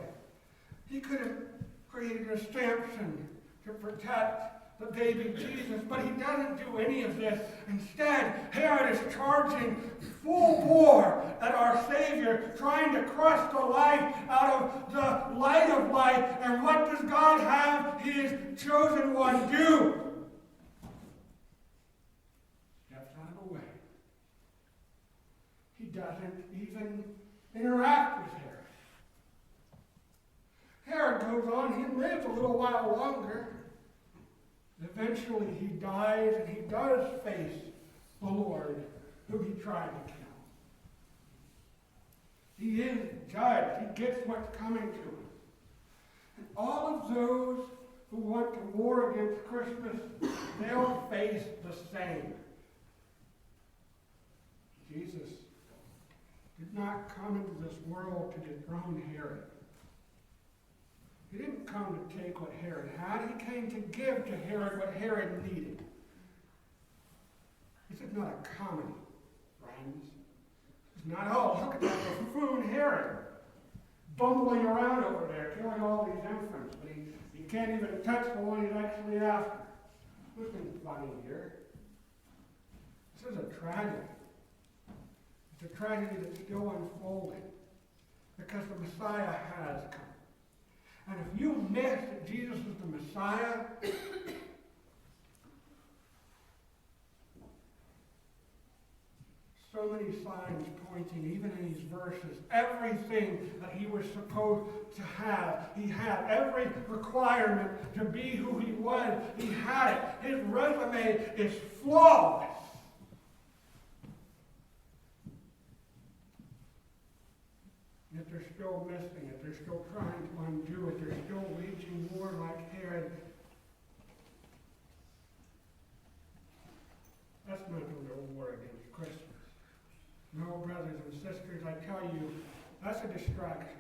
He could have created a Samson to protect the baby Jesus, but he doesn't do any of this. Instead, Herod is charging full bore at our Savior, trying to crush the life out of the light of life. And what does God have his chosen one do? Steps out of the way. He doesn't even interact with Herod. Herod goes on, he lives a little while longer. Eventually he dies, and he does face the Lord who he tried to kill. He is judged. He gets what's coming to him. And all of those who want to war against Christmas, they'll face the same. Jesus did not come into this world to dethrone Herod. He didn't come to take what Herod had. He came to give to Herod what Herod needed. This is not a comedy, friends. It's not, "Oh, look at that buffoon Herod bumbling around over there, killing all these infants, but he can't even touch the one he's actually after." Nothing funny here. This is a tragedy. It's a tragedy that's still unfolding because the Messiah has come. And if you miss that Jesus is the Messiah, so many signs pointing, even in these verses, everything that he was supposed to have. He had every requirement to be who he was. He had it. His resume is flawless. Yet they're still missing it. They're still trying to undo it. They're still waging war like Herod. That's not the real war against Christmas. brothers and sisters, I tell you, that's a distraction.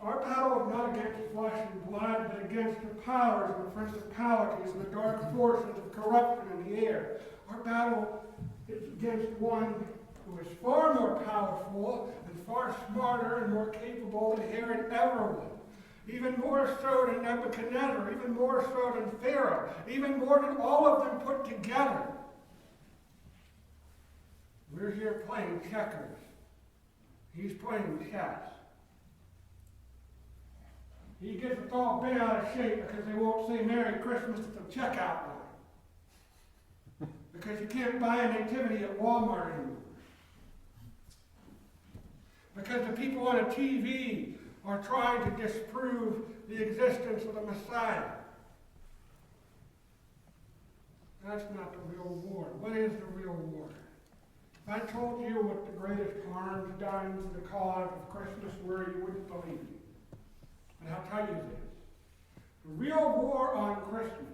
Our battle is not against flesh and blood, but against the powers and the principalities and the dark forces of corruption in the air. Our battle is against one who is far more powerful and far smarter and more capable than Herod ever was. Even more so than Nebuchadnezzar, even more so than Pharaoh, even more than all of them put together. We're here playing checkers. He's playing chess. He gets us all bent out of shape because they won't say Merry Christmas at the checkout line. Because you can't buy a nativity at Walmart anymore. Because the people on a TV are trying to disprove the existence of the Messiah. That's not the real war. What is the real war? If I told you what the greatest harms done to the cause of Christmas were, you wouldn't believe me. But I'll tell you this. The real war on Christmas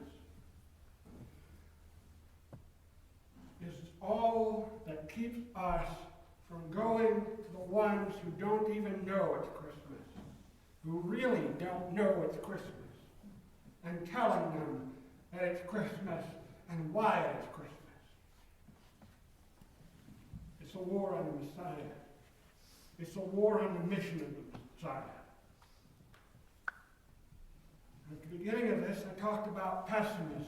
is all that keeps us from going to the ones who don't even know it's Christmas, who really don't know it's Christmas, and telling them that it's Christmas and why it's Christmas. It's a war on the Messiah. It's a war on the mission of the Messiah. At the beginning of this, I talked about pessimism.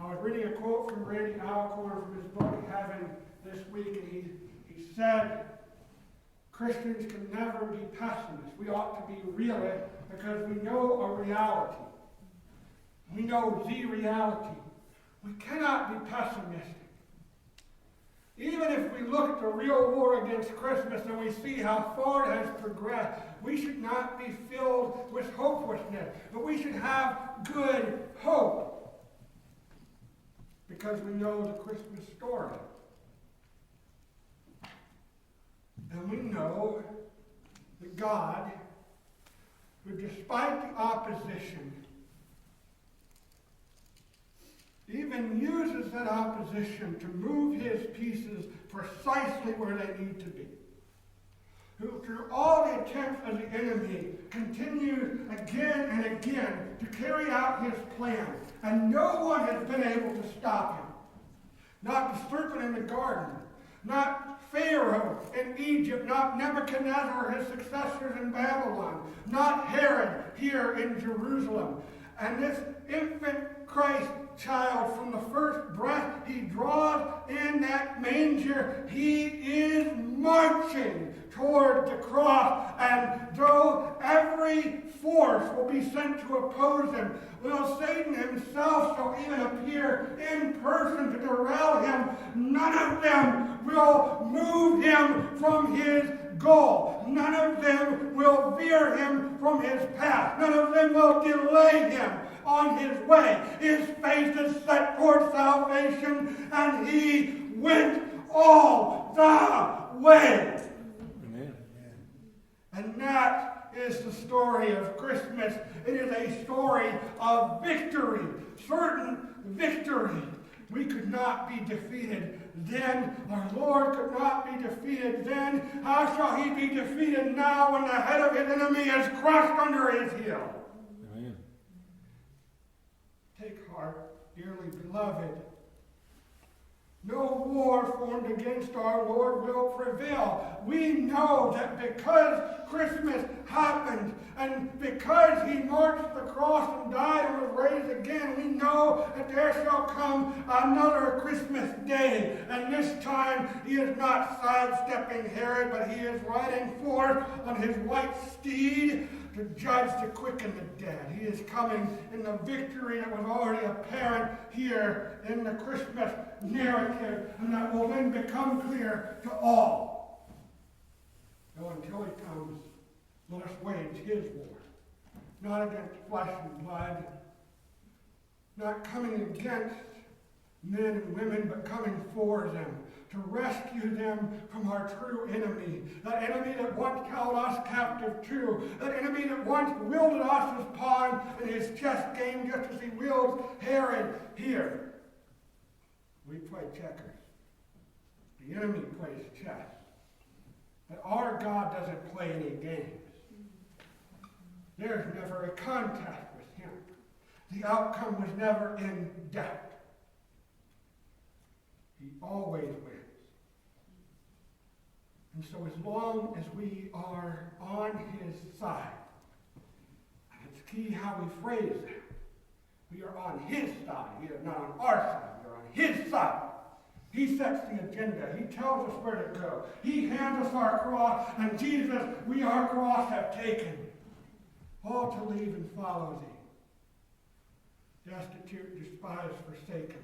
I was reading a quote from Randy Alcorn from his book, Heaven, this week, and he said, Christians can never be pessimists. We ought to be realists because we know a reality. We know the reality. We cannot be pessimistic. Even if we look at the real war against Christmas and we see how far it has progressed, we should not be filled with hopelessness, but we should have good hope because we know the Christmas story. And we know that God, who despite the opposition, even uses that opposition to move his pieces precisely where they need to be. Who, through all the attempts of the enemy, continues again and again to carry out his plan. And no one has been able to stop him. Not the serpent in the garden, not Pharaoh in Egypt, not Nebuchadnezzar or his successors in Babylon, not Herod here in Jerusalem. And this infant Christ child, from the first breath he draws in that manger, he is marching toward the cross. And though every force will be sent to oppose him, though Satan himself shall even appear in person to derail him, none of them will move him from his goal. None of them will veer him from his path. None of them will delay him on his way. His face is set toward salvation, and he went all the way. Amen. And that is the story of Christmas. It is a story of victory, certain victory. We could not be defeated then. Our Lord could not be defeated then. How shall he be defeated now when the head of his enemy is crushed under his heel? Amen. Take heart, dearly beloved. No war formed against our Lord will prevail. We know that because Christmas happened and because he marched the cross and died and was raised again, we know that there shall come another Christmas day. And this time he is not sidestepping Herod, but he is riding forth on his white steed to judge the quick and the dead. He is coming in the victory that was already apparent here in the Christmas narrative, and that will then become clear to all. Though until he comes, let us wage his war. Not against flesh and blood, not coming against men and women, but coming for them, to rescue them from our true enemy. That enemy that once held us captive too. That enemy that once wielded us as pawn in his chess game, just as he wields Herod here. We play checkers. The enemy plays chess. But our God doesn't play any games. There's never a contest with him. The outcome was never in doubt. He always wins. And so as long as we are on his side, and it's key how we phrase that, we are on his side. We are not on our side. We are on his side. He sets the agenda. He tells us where to go. He hands us our cross, and Jesus, we our cross have taken. All to leave and follow thee. Destitute, despised, forsaken.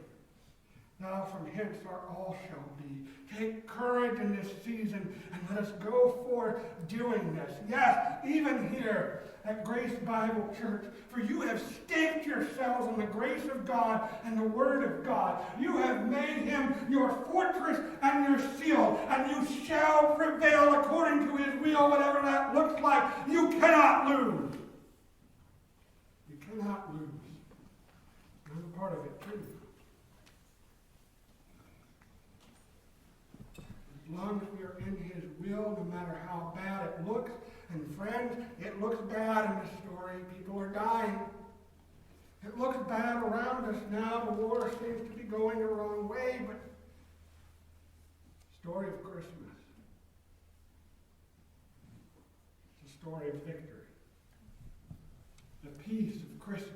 Now from hence our all shall be. Take courage in this season and let us go forth doing this. Yes, even here at Grace Bible Church, for you have staked yourselves in the grace of God and the Word of God. You have made him your fortress and your seal, and you shall prevail according to his will, whatever that looks like. You cannot lose. You cannot lose. I'm a part of it too. As long as we are in his will, no matter how bad it looks, and friends, it looks bad in this story. People are dying. It looks bad around us now. The war seems to be going the wrong way, but story of Christmas. It's a story of victory. The peace of Christmas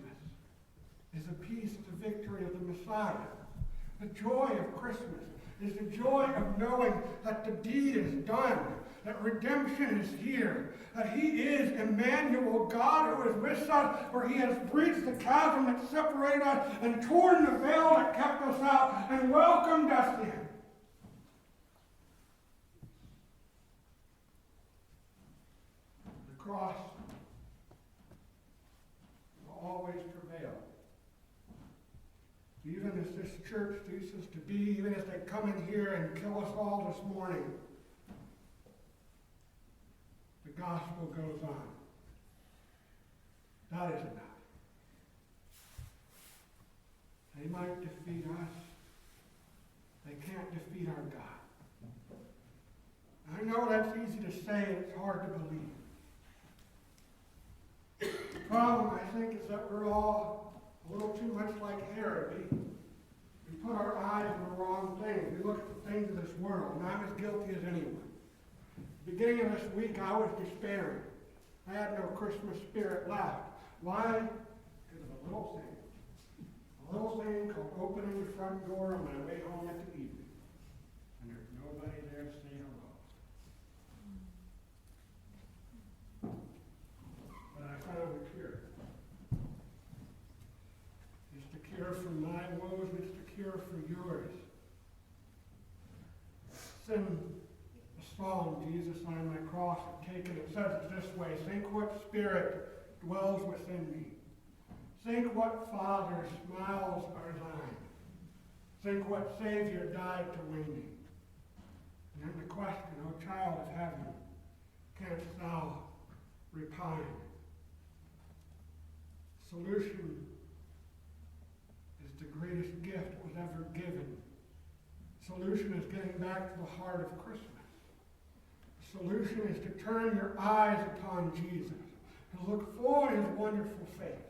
is a peace of the victory of the Messiah. The joy of Christmas is the joy of knowing that the deed is done, that redemption is here, that he is Emmanuel, God who is with us, for he has breached the chasm that separated us and torn the veil that kept us out and welcomed us in. The cross will always prevail. Even as this church ceases to be, even as they come in here and kill us all this morning, the gospel goes on. That is enough. They might defeat us. They can't defeat our God. I know that's easy to say and it's hard to believe. The problem, I think, is that we're all a little too much like Herod. We put our eyes on the wrong things. We look at the things of this world, and I'm as guilty as anyone. At the beginning of this week, I was despairing. I had no Christmas spirit left. Why? Because of a little thing. A little thing called opening the front door on my way home at the evening. And there's nobody there to say hello. But I found a cure. It's the cure for my woes, and it's the cure for yours. Sing the song, Jesus on my cross have taken. It says it this way: think what spirit dwells within me. Think what Father's smiles are thine. Think what Savior died to win me. And then the question, O child of heaven, canst thou repine? Solution is the greatest gift that was ever given. Solution is getting back to the heart of Christmas. Solution is to turn your eyes upon Jesus, to look full in his wonderful face,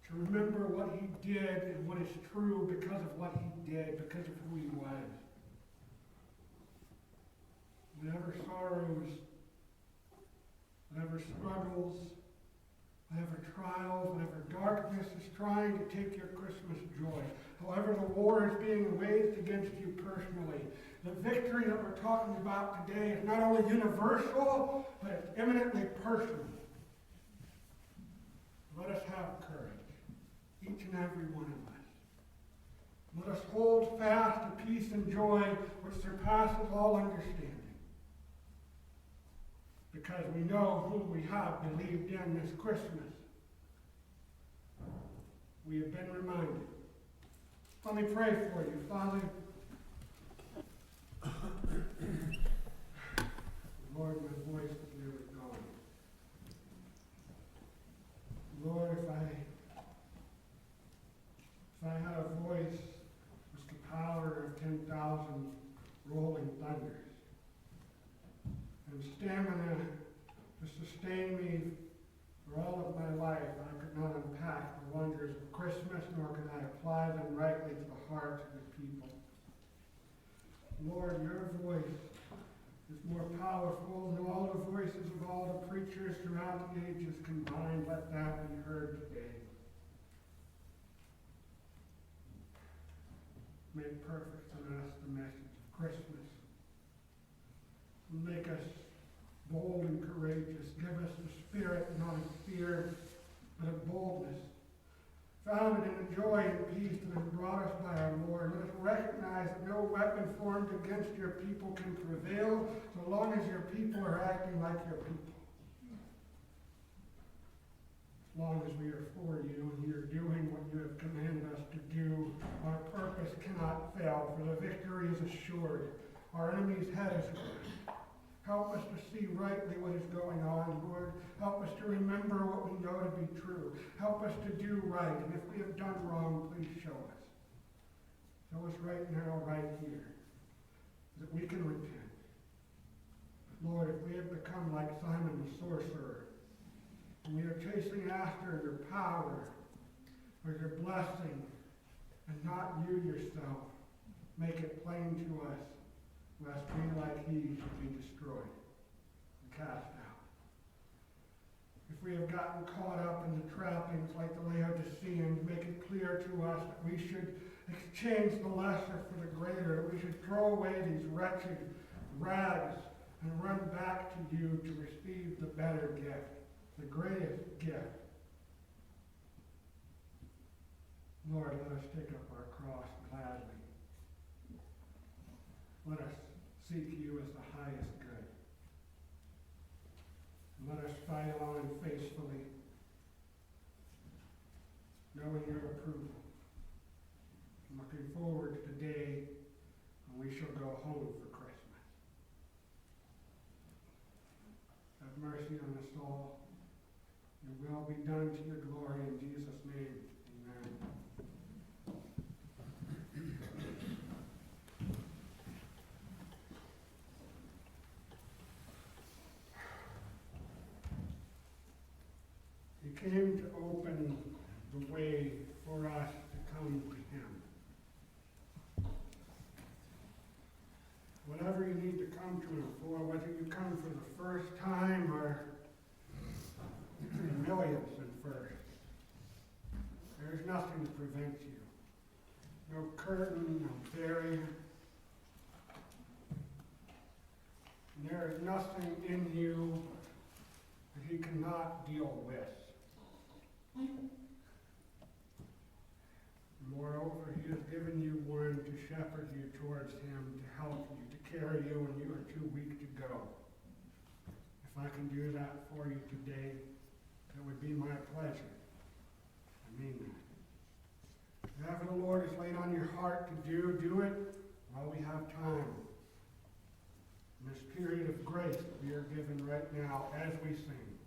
to remember what he did and what is true because of what he did, because of who he was. Whatever sorrows, whatever struggles, whatever trials, whatever darkness is trying to take your Christmas joy, however the war is being waged against you personally, the victory that we're talking about today is not only universal, but it's eminently personal. Let us have courage, each and every one of us. Let us hold fast to peace and joy which surpasses all understanding, because we know whom we have believed in this Christmas. We have been reminded. Let me pray for you, Father. Lord, my voice is nearly gone. Lord, if I had a voice with the power of 10,000 rolling thunders, and stamina to sustain me for all of my life. I could not unpack the wonders of Christmas, nor could I apply them rightly to the hearts of the people. Lord, your voice is more powerful than all the voices of all the preachers throughout the ages combined. Let that be heard today. Make perfect in us the message of Christmas. Make us bold and courageous. Give us the spirit not of fear, but of boldness, founded in the joy and peace that has brought us by our Lord. Let us recognize that no weapon formed against your people can prevail so long as your people are acting like your people. As long as we are for you and we are doing what you have commanded us to do, our purpose cannot fail, for the victory is assured. Our enemy's head is good. Help us to see rightly what is going on, Lord. Help us to remember what we know to be true. Help us to do right, and if we have done wrong, please show us. Show us right now, right here, that we can repent. Lord, if we have become like Simon the sorcerer, and we are chasing after your power or your blessing and not you yourself, make it plain to us, lest we like he should be destroyed and cast out. If we have gotten caught up in the trappings like the Laodiceans, make it clear to us that we should exchange the lesser for the greater. We should throw away these wretched rags and run back to you to receive the better gift, the greatest gift. Lord, let us take up our cross gladly. Let us seek you as the highest good. And let us fight on faithfully, knowing your approval. I'm looking forward to the day when we shall go home for Christmas. Have mercy on us all. Your will be done to your glory in Jesus' name. Amen. He came to open the way for us to come to him. Whatever you need to come to him for, whether you come for the first time or the millionth and first, there is nothing to prevent you. No curtain, no barrier. And there is nothing in you that he cannot deal with. Moreover, he has given you one to shepherd you towards him, to help you, to carry you when you are too weak to go. If I can do that for you today, that would be my pleasure. I mean that. Whatever the Lord has laid on your heart to do it while we have time. In this period of grace that we are given right now as we sing.